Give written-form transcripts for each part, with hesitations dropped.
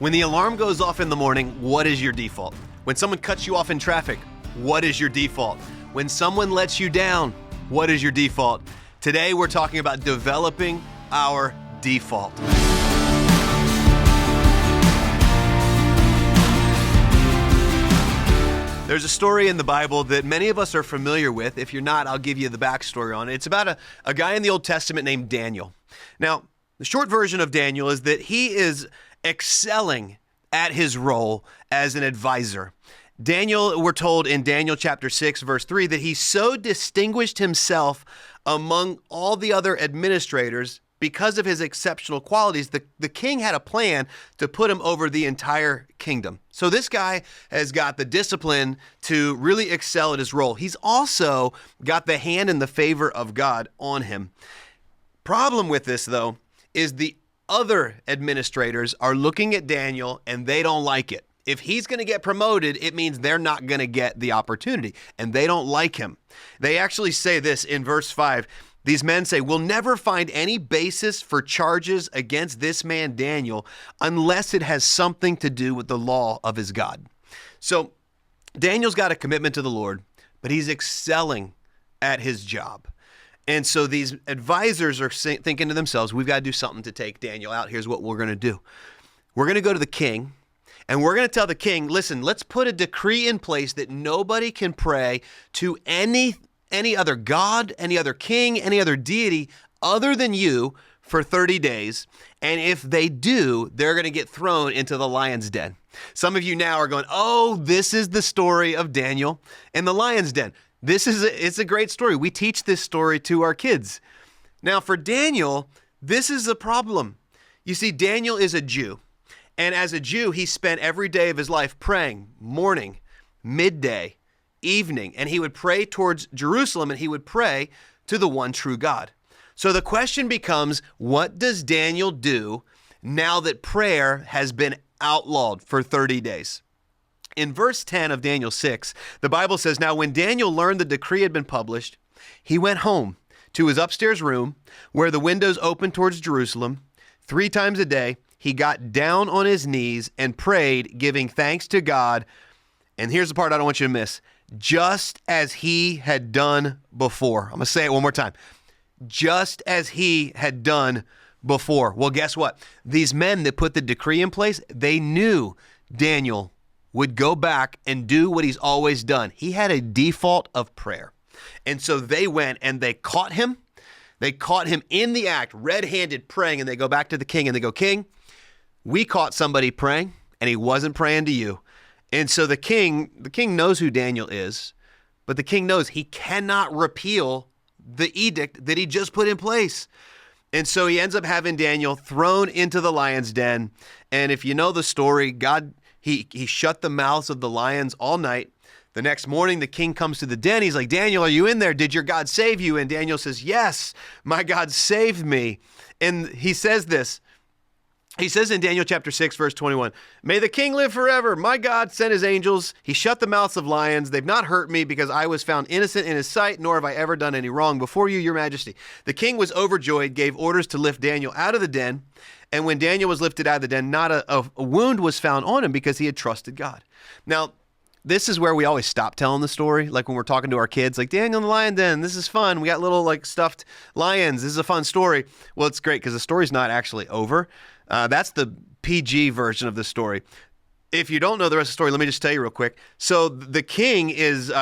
When the alarm goes off in the morning, what is your default? When someone cuts you off in traffic, what is your default? When someone lets you down, what is your default? Today, we're talking about developing our default. There's a story in the Bible that many of us are familiar with. If you're not, I'll give you the backstory on it. It's about a guy in the Old Testament named Daniel. Now, the short version of Daniel is that he is excelling at his role as an advisor. Daniel, we're told in Daniel chapter 6, verse 3, that he so distinguished himself among all the other administrators because of his exceptional qualities. The king had a plan to put him over the entire kingdom. So this guy has got the discipline to really excel at his role. He's also got the hand and the favor of God on him. Problem with this, though, is the other administrators are looking at Daniel and they don't like it. If he's going to get promoted, it means they're not going to get the opportunity, and they don't like him. They actually say this in verse 5. These men say, "We'll never find any basis for charges against this man Daniel unless it has something to do with the law of his God." So Daniel's got a commitment to the Lord, but he's excelling at his job. And so these advisors are thinking to themselves, we've got to do something to take Daniel out. Here's what we're going to do. We're going to go to the king, and we're going to tell the king, listen, let's put a decree in place that nobody can pray to any other god, any other king, any other deity other than you for 30 days. And if they do, they're going to get thrown into the lion's den. Some of you now are going, oh, this is the story of Daniel and the lion's den. It's a great story. We teach this story to our kids. Now, for Daniel, this is a problem. You see, Daniel is a Jew. And as a Jew, he spent every day of his life praying, morning, midday, evening. And he would pray towards Jerusalem, and he would pray to the one true God. So the question becomes, what does Daniel do now that prayer has been outlawed for 30 days? In verse 10 of Daniel 6, the Bible says, "Now when Daniel learned the decree had been published, he went home to his upstairs room where the windows opened towards Jerusalem. 3 times a day, he got down on his knees and prayed, giving thanks to God." And here's the part I don't want you to miss. "Just as he had done before." I'm going to say it one more time. Just as he had done before. Well, guess what? These men that put the decree in place, they knew Daniel would go back and do what he's always done. He had a default of prayer. And so they went and they caught him. They caught him in the act, red-handed praying, and they go back to the king and they go, "King, we caught somebody praying and he wasn't praying to you." And so the king knows who Daniel is, but the king knows he cannot repeal the edict that he just put in place. And so he ends up having Daniel thrown into the lion's den. And if you know the story, God, he shut the mouths of the lions all night. The next morning, the king comes to the den. He's like, "Daniel, are you in there? Did your God save you?" And Daniel says, "Yes, my God saved me." And he says this. He says in Daniel chapter 6, verse 21, "May the king live forever. My God sent his angels. He shut the mouths of lions. They've not hurt me because I was found innocent in his sight, nor have I ever done any wrong before you, your majesty." The king was overjoyed, gave orders to lift Daniel out of the den. And when Daniel was lifted out of the den, not a wound was found on him because he had trusted God. Now, this is where we always stop telling the story. Like when we're talking to our kids, like, "Daniel in the lion den, this is fun. We got little like stuffed lions. This is a fun story." Well, it's great because the story's not actually over. That's the PG version of the story. If you don't know the rest of the story, let me just tell you real quick. So the king is,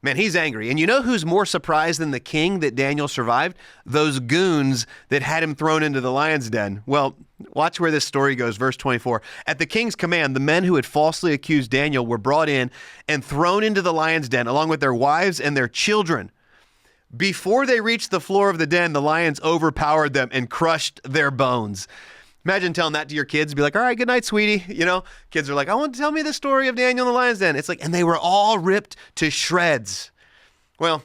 he's angry. And you know who's more surprised than the king that Daniel survived? Those goons that had him thrown into the lion's den. Well, watch where this story goes. Verse 24. "At the king's command, the men who had falsely accused Daniel were brought in and thrown into the lion's den along with their wives and their children. Before they reached the floor of the den, the lions overpowered them and crushed their bones." Imagine telling that to your kids, be like, "All right, good night, sweetie." You know, kids are like, "I want to tell me the story of Daniel in the lion's den." It's like, and they were all ripped to shreds. Well,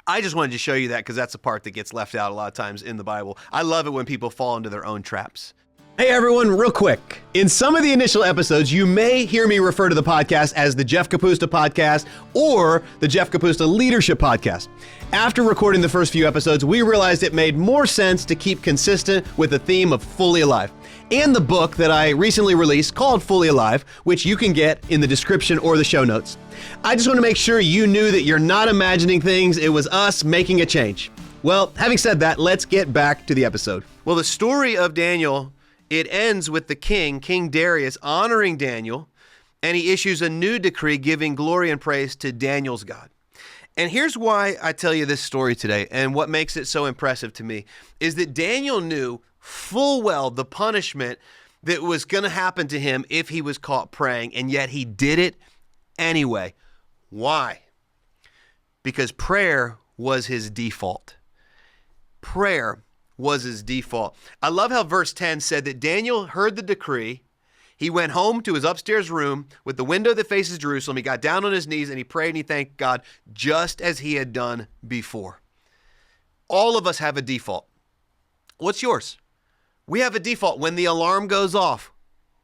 I just wanted to show you that because that's the part that gets left out a lot of times in the Bible. I love it when people fall into their own traps. Hey everyone, real quick. In some of the initial episodes, you may hear me refer to the podcast as the Jeff Capusta Podcast or the Jeff Capusta Leadership Podcast. After recording the first few episodes, we realized it made more sense to keep consistent with the theme of Fully Alive. and the book that I recently released called Fully Alive, which you can get in the description or the show notes. I just want to make sure you knew that you're not imagining things. It was us making a change. Well, having said that, let's get back to the episode. Well, the story of Daniel, it ends with the king, King Darius, honoring Daniel, and he issues a new decree giving glory and praise to Daniel's God. And here's why I tell you this story today, and what makes it so impressive to me, is that Daniel knew full well the punishment that was going to happen to him if he was caught praying, and yet he did it anyway. Why? Because prayer was his default. Prayer was his default. I love how verse 10 said that Daniel heard the decree. He went home to his upstairs room with the window that faces Jerusalem. He got down on his knees and he prayed and he thanked God just as he had done before. All of us have a default. What's yours? We have a default. When the alarm goes off,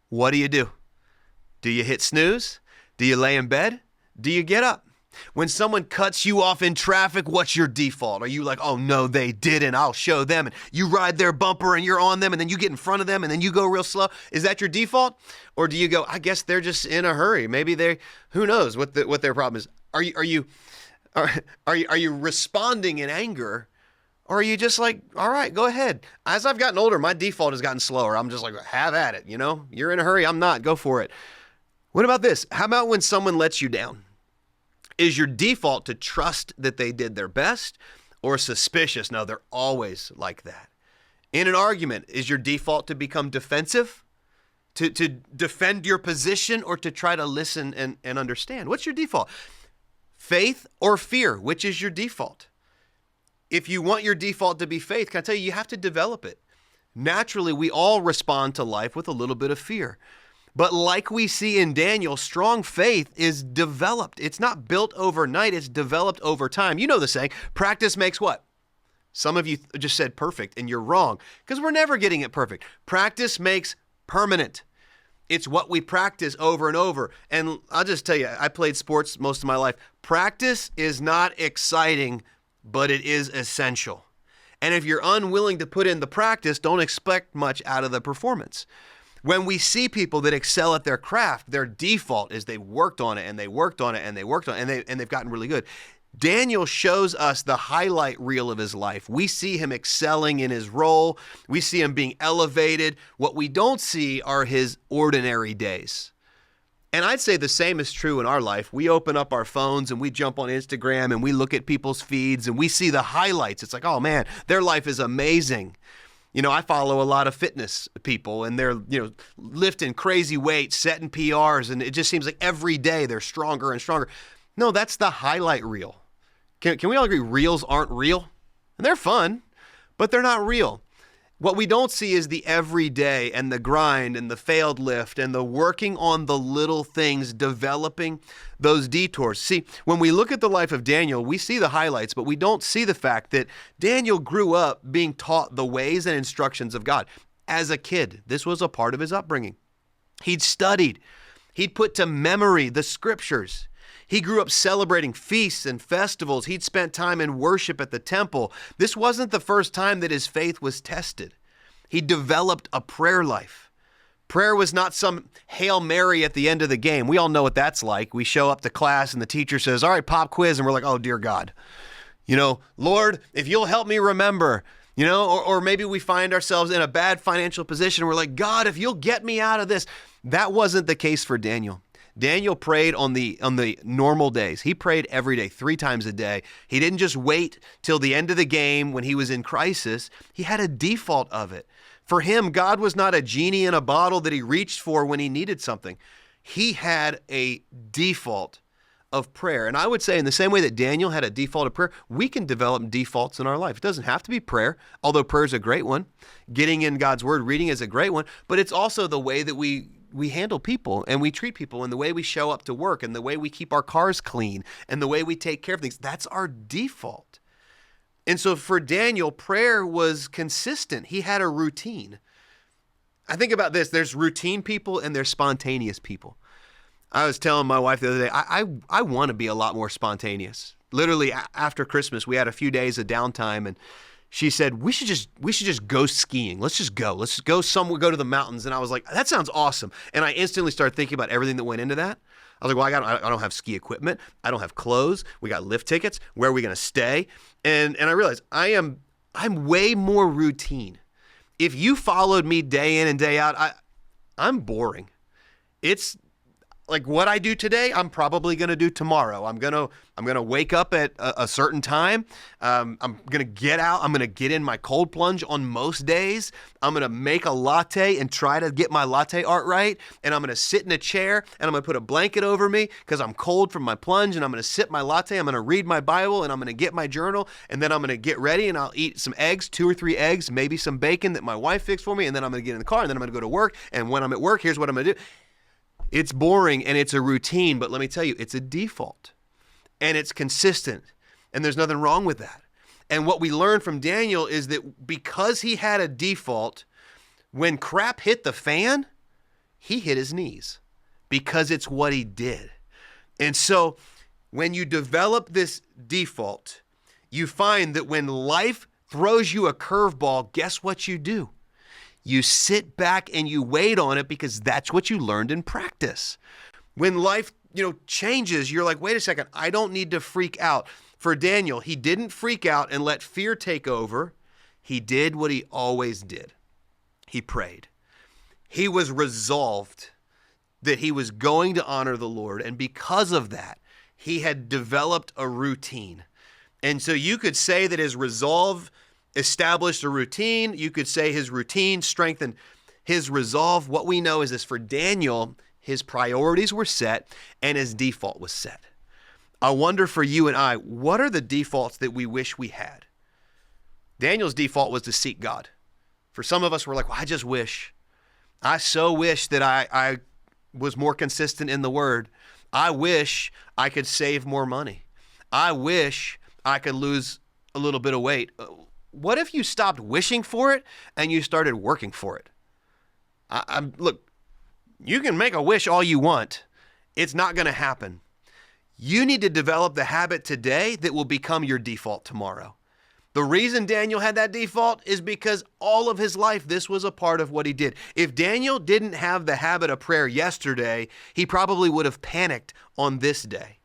what do? Do you hit snooze? Do you lay in bed? Do you get up? When someone cuts you off in traffic, what's your default? Are you like, oh no, they didn't, I'll show them, and you ride their bumper and you're on them and then you get in front of them and then you go real slow? Is that your default? Or do you go, I guess they're just in a hurry. Maybe who knows what their problem is? Are you responding in anger? Or are you just like, all right, go ahead. As I've gotten older, my default has gotten slower. I'm just like, have at it, You're in a hurry, I'm not, go for it. What about this? How about when someone lets you down? Is your default to trust that they did their best, or suspicious? No, they're always like that. In an argument, is your default to become defensive, to defend your position, or to try to listen and understand? What's your default? Faith or fear? Which is your default? If you want your default to be faith, can I tell you, you have to develop it. Naturally, we all respond to life with a little bit of fear. But like we see in Daniel, strong faith is developed. It's not built overnight, it's developed over time. You know the saying, practice makes what? Some of you just said perfect, and you're wrong, because we're never getting it perfect. Practice makes permanent. It's what we practice over and over. And I'll just tell you, I played sports most of my life. Practice is not exciting, but it is essential. And if you're unwilling to put in the practice, don't expect much out of the performance. When we see people that excel at their craft, their default is they worked on it and they worked on it and they worked on it and they've gotten really good. Daniel shows us the highlight reel of his life. We see him excelling in his role. We see him being elevated. What we don't see are his ordinary days. And I'd say the same is true in our life. We open up our phones and we jump on Instagram and we look at people's feeds and we see the highlights. It's like, oh man, their life is amazing. I follow a lot of fitness people and they're, lifting crazy weights, setting PRs, and it just seems like every day they're stronger and stronger. No, that's the highlight reel. Can we all agree reels aren't real? And they're fun, but they're not real. What we don't see is the everyday and the grind and the failed lift and the working on the little things, developing those detours. See, when we look at the life of Daniel, we see the highlights, but we don't see the fact that Daniel grew up being taught the ways and instructions of God. As a kid, this was a part of his upbringing. He'd studied. He'd put to memory the scriptures. He grew up celebrating feasts and festivals. He'd spent time in worship at the temple. This wasn't the first time that his faith was tested. He developed a prayer life. Prayer was not some Hail Mary at the end of the game. We all know what that's like. We show up to class and the teacher says, all right, pop quiz. And we're like, oh, dear God. Lord, if you'll help me remember, or maybe we find ourselves in a bad financial position. We're like, God, if you'll get me out of this. That wasn't the case for Daniel. Daniel prayed on the normal days. He prayed every day, 3 times a day. He didn't just wait till the end of the game when he was in crisis. He had a default of it. For him, God was not a genie in a bottle that he reached for when he needed something. He had a default of prayer. And I would say in the same way that Daniel had a default of prayer, we can develop defaults in our life. It doesn't have to be prayer, although prayer is a great one. Getting in God's word, reading is a great one, but it's also the way that we handle people and we treat people and the way we show up to work and the way we keep our cars clean and the way we take care of things. That's our default. And so for Daniel, prayer was consistent. He had a routine. I think about this. There's routine people and there's spontaneous people. I was telling my wife the other day, I want to be a lot more spontaneous. Literally after Christmas, we had a few days of downtime and she said, we should just go skiing. Let's just go. Let's go somewhere, go to the mountains. And I was like, that sounds awesome. And I instantly started thinking about everything that went into that. I was like, well, I don't have ski equipment. I don't have clothes. We got lift tickets. Where are we going to stay? And I realized I'm way more routine. If you followed me day in and day out, I'm boring. It's like what I do today, I'm probably going to do tomorrow. I'm going to wake up at a certain time. I'm going to get out. I'm going to get in my cold plunge on most days. I'm going to make a latte and try to get my latte art right. And I'm going to sit in a chair and I'm going to put a blanket over me because I'm cold from my plunge, and I'm going to sip my latte. I'm going to read my Bible, and I'm going to get my journal, and then I'm going to get ready and I'll eat some eggs, 2 or 3 eggs, maybe some bacon that my wife fixed for me. And then I'm going to get in the car, and then I'm going to go to work. And when I'm at work, here's what I'm going to do. It's boring and it's a routine, but let me tell you, it's a default and it's consistent, and there's nothing wrong with that. And what we learned from Daniel is that because he had a default, when crap hit the fan, he hit his knees because it's what he did. And so when you develop this default, you find that when life throws you a curveball, guess what you do? You sit back and you wait on it because that's what you learned in practice. When life, changes, you're like, wait a second, I don't need to freak out. For Daniel, he didn't freak out and let fear take over. He did what he always did. He prayed. He was resolved that he was going to honor the Lord. And because of that, he had developed a routine. And so you could say that his resolve established a routine. You could say his routine strengthened his resolve. What we know is this: for Daniel, his priorities were set and his default was set. I wonder for you and I, what are the defaults that we wish we had? Daniel's default was to seek God. For some of us, we're like, well, I so wish that I was more consistent in the word. I wish I could save more money. I wish I could lose a little bit of weight. What if you stopped wishing for it and you started working for it? Look, you can make a wish all you want. It's not going to happen. You need to develop the habit today that will become your default tomorrow. The reason Daniel had that default is because all of his life, this was a part of what he did. If Daniel didn't have the habit of prayer yesterday, he probably would have panicked on this day.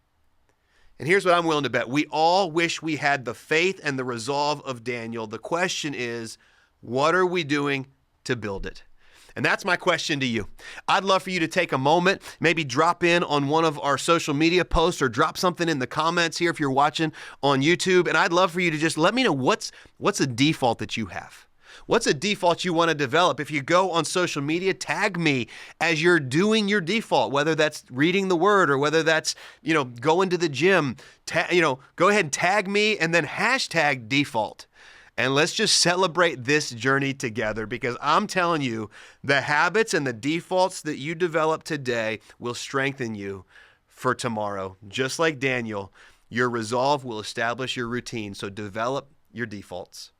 And here's what I'm willing to bet. We all wish we had the faith and the resolve of Daniel. The question is, what are we doing to build it? And that's my question to you. I'd love for you to take a moment, maybe drop in on one of our social media posts or drop something in the comments here if you're watching on YouTube. And I'd love for you to just let me know what's a default that you have. What's a default you want to develop? If you go on social media, tag me as you're doing your default, whether that's reading the word or whether that's, going to the gym. Go ahead and tag me and then hashtag default. And let's just celebrate this journey together, because I'm telling you, the habits and the defaults that you develop today will strengthen you for tomorrow. Just like Daniel, your resolve will establish your routine. So develop your defaults.